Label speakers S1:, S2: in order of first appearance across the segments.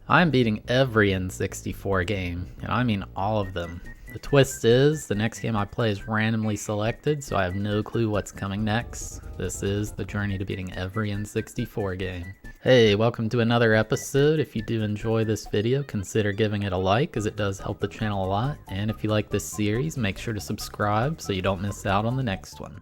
S1: I'm beating every N64 game, and I mean all of them. The twist is, the next game I play is randomly selected, so I have no clue what's coming next. This is the journey to beating every N64 game. Hey, welcome to another episode. If you do enjoy this video, consider giving it a like, as it does help the channel a lot. And if you like this series, make sure to subscribe so you don't miss out on the next one.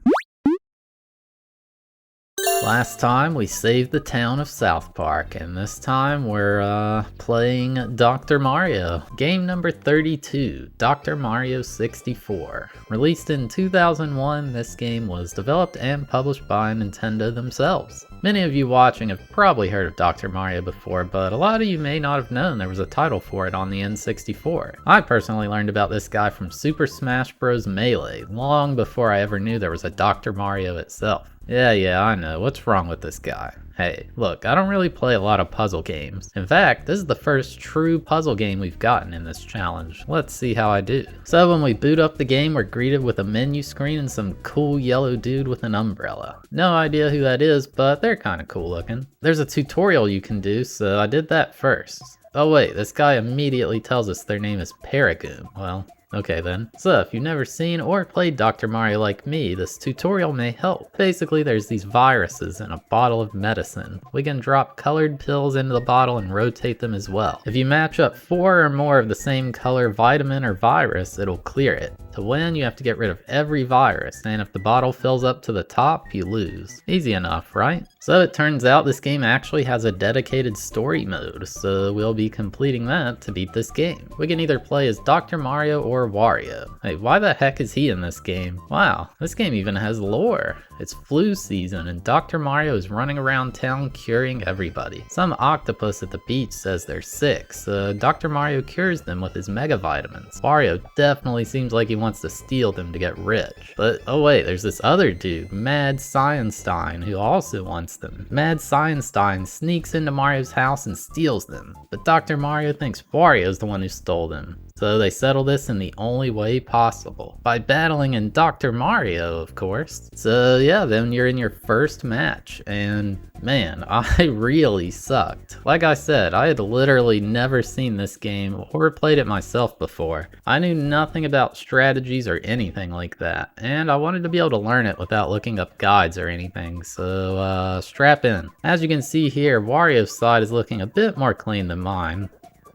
S1: Last time we saved the town of South Park, and this time we're playing Dr. Mario. Game number 32, Dr. Mario 64. Released in 2001, this game was developed and published by Nintendo themselves. Many of you watching have probably heard of Dr. Mario before, but a lot of you may not have known there was a title for it on the N64. I personally learned about this guy from Super Smash Bros. Melee, long before I ever knew there was a Dr. Mario itself. Yeah, I know. What's wrong with this guy? Hey, look, I don't really play a lot of puzzle games. In fact, this is the first true puzzle game we've gotten in this challenge. Let's see how I do. So when we boot up the game, we're greeted with a menu screen and some cool yellow dude with an umbrella. No idea who that is, but they're kinda cool looking. There's a tutorial you can do, so I did that first. Oh wait, this guy immediately tells us their name is Paragoon. Well, okay then. So if you've never seen or played Dr. Mario like me, this tutorial may help. Basically, there's these viruses in a bottle of medicine. We can drop colored pills into the bottle and rotate them as well. If you match up 4 or more of the same color vitamin or virus, it'll clear it. To win, you have to get rid of every virus, and if the bottle fills up to the top, you lose. Easy enough, right? So it turns out this game actually has a dedicated story mode, so we'll be completing that to beat this game. We can either play as Dr. Mario or Wario. Hey, why the heck is he in this game? Wow, this game even has lore. It's flu season and Dr. Mario is running around town curing everybody. Some octopus at the beach says they're sick, so Dr. Mario cures them with his mega vitamins. Wario definitely seems like he wants to steal them to get rich. But oh wait, there's this other dude, Mad Scienstein, who also wants them. Mad Scienstein sneaks into Mario's house and steals them, but Dr. Mario thinks Wario's the one who stole them. So they settle this in the only way possible, by battling in Dr. Mario, of course. So yeah, then you're in your first match, and man, I really sucked. Like I said, I had literally never seen this game or played it myself before. I knew nothing about strategies or anything like that, and I wanted to be able to learn it without looking up guides or anything, so strap in. As you can see here, Wario's side is looking a bit more clean than mine.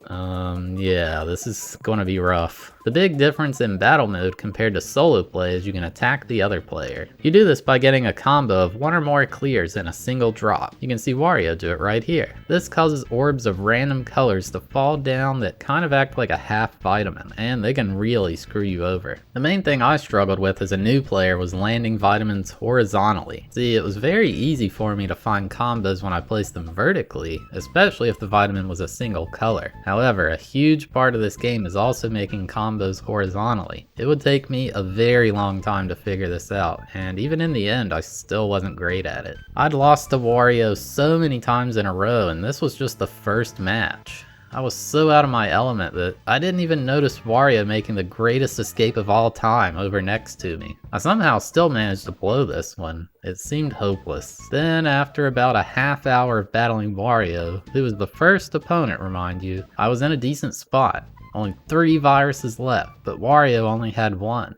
S1: Yeah, this is gonna be rough. The big difference in battle mode compared to solo play is you can attack the other player. You do this by getting a combo of 1 or more clears in a single drop. You can see Wario do it right here. This causes orbs of random colors to fall down that kind of act like a half vitamin, and they can really screw you over. The main thing I struggled with as a new player was landing vitamins horizontally. See, it was very easy for me to find combos when I placed them vertically, especially if the vitamin was a single color. However, a huge part of this game is also making combos horizontally. It would take me a very long time to figure this out, and even in the end I still wasn't great at it. I'd lost to Wario so many times in a row, and this was just the first match. I was so out of my element that I didn't even notice Wario making the greatest escape of all time over next to me. I somehow still managed to blow this one. It seemed hopeless. Then after about a half hour of battling Wario, who was the first opponent, remind you, I was in a decent spot. Only 3 viruses left, but Wario only had 1.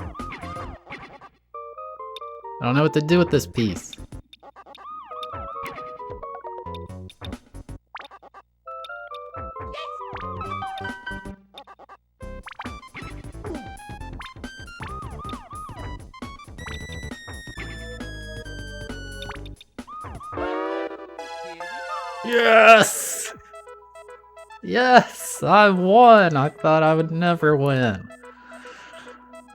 S1: I don't know what to do with this piece. Yes! Yes, I won! I thought I would never win.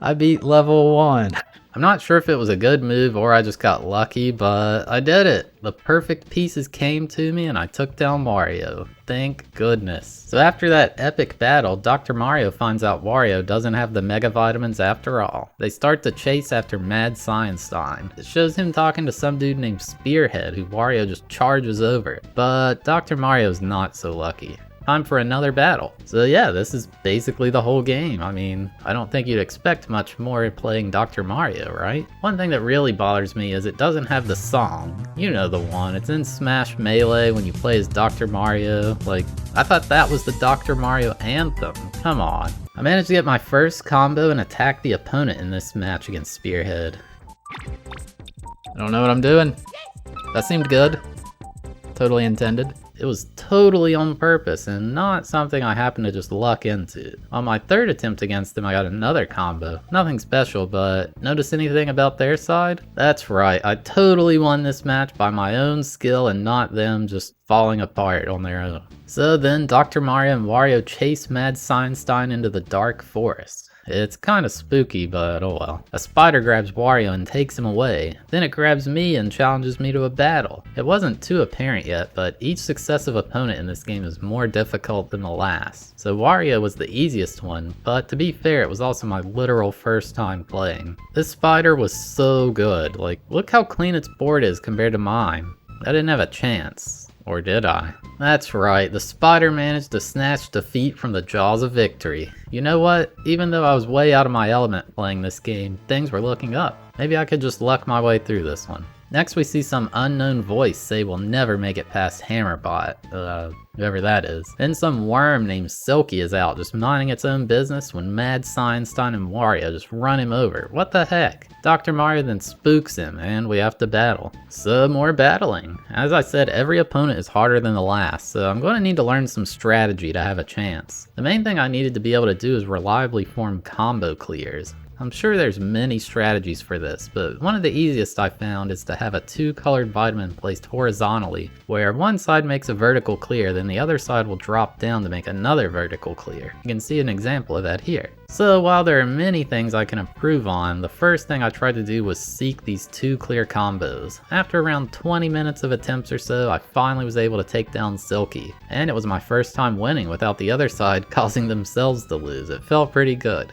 S1: I beat level 1. I'm not sure if it was a good move or I just got lucky, but I did it. The perfect pieces came to me and I took down Wario. Thank goodness. So after that epic battle, Dr. Mario finds out Wario doesn't have the mega vitamins after all. They start to chase after Mad Scienstein. It shows him talking to some dude named Spearhead, who Wario just charges over. But Dr. Mario's not so lucky. time for another battle. So yeah, this is basically the whole game. I mean, I don't think you'd expect much more playing Dr. Mario, right? One thing that really bothers me is it doesn't have the song. You know the one, it's in Smash Melee when you play as Dr. Mario. Like, I thought that was the Dr. Mario anthem. Come on. I managed to get my first combo and attack the opponent in this match against Spearhead. I don't know what I'm doing. That seemed good. Totally intended. It was totally on purpose and not something I happened to just luck into. On my third attempt against him, I got another combo. Nothing special, but notice anything about their side? That's right, I totally won this match by my own skill and not them just falling apart on their own. So then Dr. Mario and Wario chase Mad Seinstein into the dark forest. It's kinda spooky, but oh well. A spider grabs Wario and takes him away. Then it grabs me and challenges me to a battle. It wasn't too apparent yet, but each successive opponent in this game is more difficult than the last. So Wario was the easiest one, but to be fair, it was also my literal first time playing. This spider was so good. Like, look how clean its board is compared to mine. I didn't have a chance. Or did I? That's right, the spider managed to snatch defeat from the jaws of victory. You know what? Even though I was way out of my element playing this game, things were looking up. Maybe I could just luck my way through this one. Next we see some unknown voice say we'll never make it past Hammerbot, whoever that is. Then some worm named Silky is out just minding its own business when Mad Seinstein and Wario just run him over. What the heck? Dr. Mario then spooks him and we have to battle. So more battling. As I said, every opponent is harder than the last, so I'm going to need to learn some strategy to have a chance. The main thing I needed to be able to do is reliably form combo clears. I'm sure there's many strategies for this, but one of the easiest I found is to have a two-colored vitamin placed horizontally, where one side makes a vertical clear, then the other side will drop down to make another vertical clear. You can see an example of that here. So while there are many things I can improve on, the first thing I tried to do was seek these two clear combos. After around 20 minutes of attempts or so, I finally was able to take down Silky, and it was my first time winning without the other side causing themselves to lose. It felt pretty good.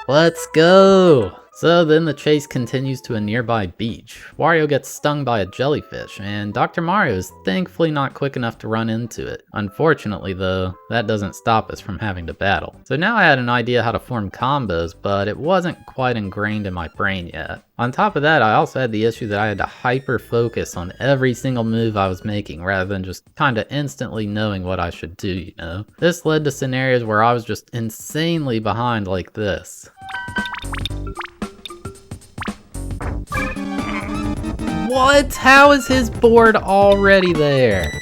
S1: Let's go! So then the chase continues to a nearby beach. Wario gets stung by a jellyfish, and Dr. Mario is thankfully not quick enough to run into it. Unfortunately though, that doesn't stop us from having to battle. So now I had an idea how to form combos, but it wasn't quite ingrained in my brain yet. On top of that, I also had the issue that I had to hyper focus on every single move I was making rather than just kinda instantly knowing what I should do, you know? This led to scenarios where I was just insanely behind like this. What? How is his board already there?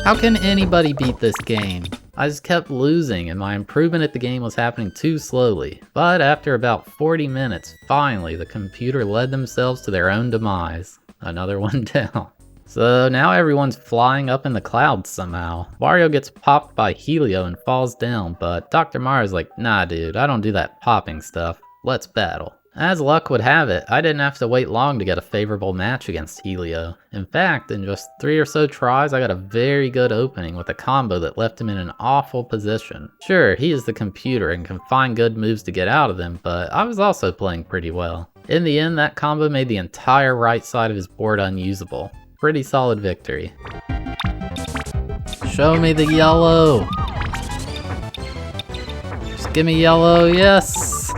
S1: How can anybody beat this game? I just kept losing and my improvement at the game was happening too slowly. But after about 40 minutes, finally the computer led themselves to their own demise. Another one down. So now everyone's flying up in the clouds somehow. Wario gets popped by Helio and falls down, but Dr. Mario's like, nah dude, I don't do that popping stuff. Let's battle. As luck would have it, I didn't have to wait long to get a favorable match against Helio. In fact, in just 3 or so tries, I got a very good opening with a combo that left him in an awful position. Sure, he is the computer and can find good moves to get out of them, but I was also playing pretty well. In the end, that combo made the entire right side of his board unusable. Pretty solid victory. Show me the yellow! Just give me yellow, yes!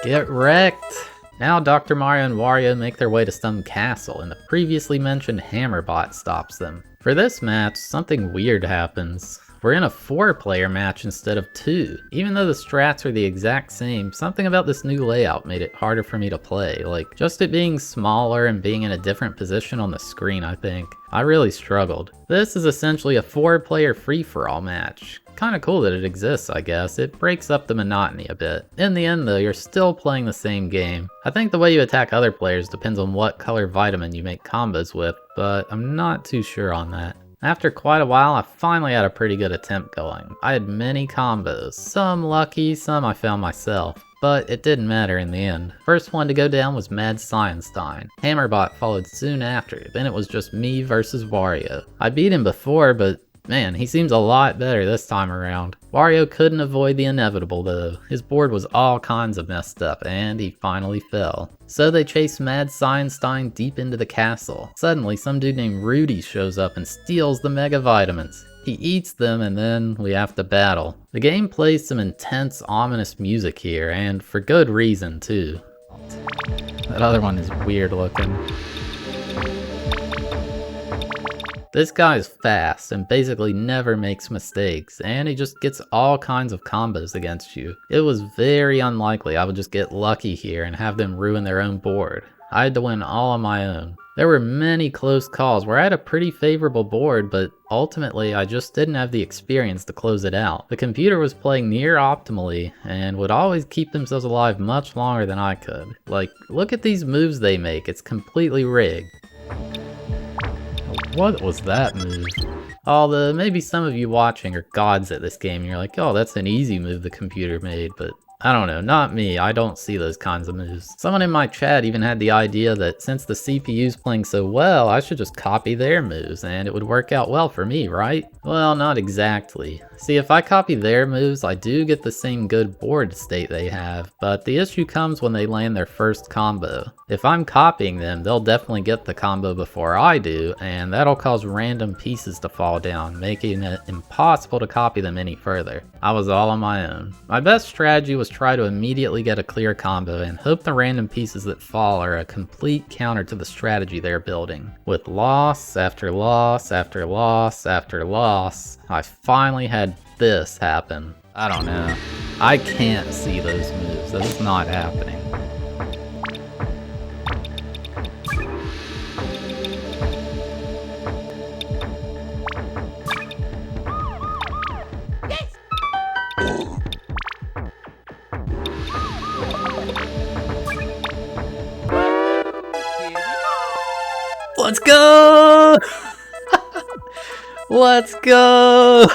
S1: Get wrecked! Now Dr. Mario and Wario make their way to some castle, and the previously mentioned Hammerbot stops them. For this match, something weird happens. We're in a 4-player match instead of 2. Even though the strats are the exact same, something about this new layout made it harder for me to play. Like, just it being smaller and being in a different position on the screen, I think. I really struggled. This is essentially a 4-player free-for-all match. Kinda cool that it exists, I guess. It breaks up the monotony a bit. In the end though, you're still playing the same game. I think the way you attack other players depends on what color vitamin you make combos with, but I'm not too sure on that. After quite a while, I finally had a pretty good attempt going. I had many combos, some lucky, some I found myself. But it didn't matter in the end. First one to go down was Mad Seinstein. Hammerbot followed soon after, then it was just me versus Wario. I beat him before, but Man, he seems a lot better this time around. Wario couldn't avoid the inevitable though. His board was all kinds of messed up, and he finally fell. So they chase Mad Scienstein deep into the castle. Suddenly, some dude named Rudy shows up and steals the Mega Vitamins. He eats them, and then we have to battle. The game plays some intense, ominous music here, and for good reason too. That other one is weird looking. This guy is fast and basically never makes mistakes, and he just gets all kinds of combos against you. It was very unlikely I would just get lucky here and have them ruin their own board. I had to win all on my own. There were many close calls where I had a pretty favorable board, but ultimately I just didn't have the experience to close it out. The computer was playing near optimally and would always keep themselves alive much longer than I could. Like, look at these moves they make, it's completely rigged. What was that move? Although maybe some of you watching are gods at this game and you're like, oh, that's an easy move the computer made, but I don't know, not me, I don't see those kinds of moves. Someone in my chat even had the idea that since the CPU's playing so well, I should just copy their moves and it would work out well for me, right? Well, not exactly. See, if I copy their moves, I do get the same good board state they have, but the issue comes when they land their first combo. If I'm copying them, they'll definitely get the combo before I do, and that'll cause random pieces to fall down, making it impossible to copy them any further. I was all on my own. My best strategy was try to immediately get a clear combo and hope the random pieces that fall are a complete counter to the strategy they're building. With loss after loss after loss after loss, I finally had this happen. I don't know. I can't see those moves. That is not happening. Let's go! Let's go!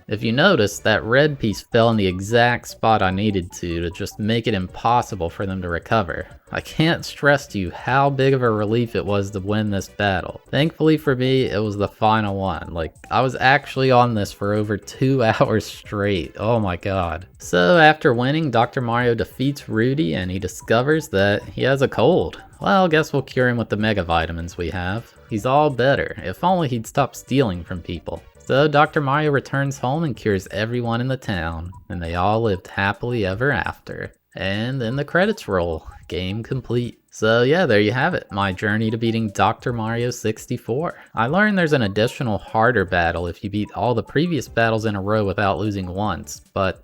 S1: If you notice, that red piece fell in the exact spot I needed to just make it impossible for them to recover. I can't stress to you how big of a relief it was to win this battle. Thankfully for me, it was the final one. Like, I was actually on this for over 2 hours straight. Oh my god. So after winning, Dr. Mario defeats Rudy and he discovers that he has a cold. Well, guess we'll cure him with the Mega Vitamins we have. He's all better. If only he'd stop stealing from people. So Dr. Mario returns home and cures everyone in the town, and they all lived happily ever after. And then the credits roll. Game complete. So yeah, there you have it, my journey to beating Dr. Mario 64. I learned there's an additional harder battle if you beat all the previous battles in a row without losing once, but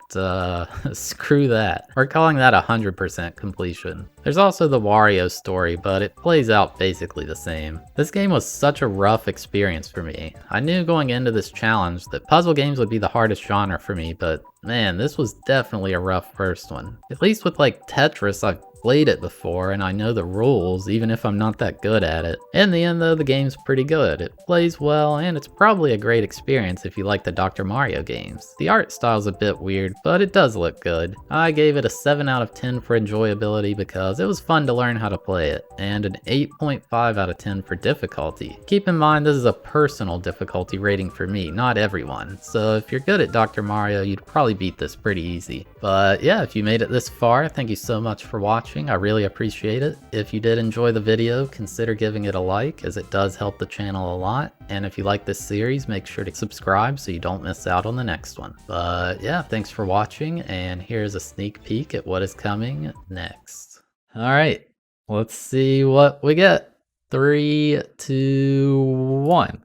S1: screw that. We're calling that 100% completion. There's also the Wario story, but it plays out basically the same. This game was such a rough experience for me. I knew going into this challenge that puzzle games would be the hardest genre for me, but man, this was definitely a rough first one. At least with like Tetris, I've played it before and I know the rules even if I'm not that good at it. In the end though, the game's pretty good. It plays well and it's probably a great experience if you like the Dr. Mario games. The art style's a bit weird, but it does look good. I gave it a 7 out of 10 for enjoyability because it was fun to learn how to play it, and an 8.5 out of 10 for difficulty. Keep in mind this is a personal difficulty rating for me, not everyone, so if you're good at Dr. Mario, you'd probably beat this pretty easy. But yeah, if you made it this far, thank you so much for watching. I really appreciate it. If you did enjoy the video, consider giving it a like as it does help the channel a lot. And if you like this series, make sure to subscribe so you don't miss out on the next one. But yeah, thanks for watching, and here's a sneak peek at what is coming next. Alright, let's see what we get. 3, 2, 1.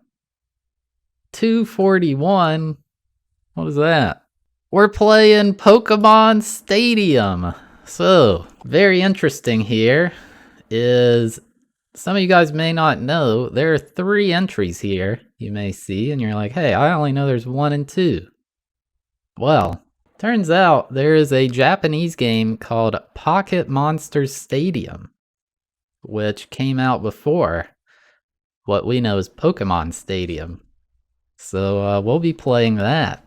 S1: 241? What is that? We're playing Pokemon Stadium. So, very interesting here is, some of you guys may not know, there are 3 entries here you may see, and you're like, hey, I only know there's 1 and 2. Well, turns out there is a Japanese game called Pocket Monsters Stadium, which came out before what we know as Pokemon Stadium. So we'll be playing that.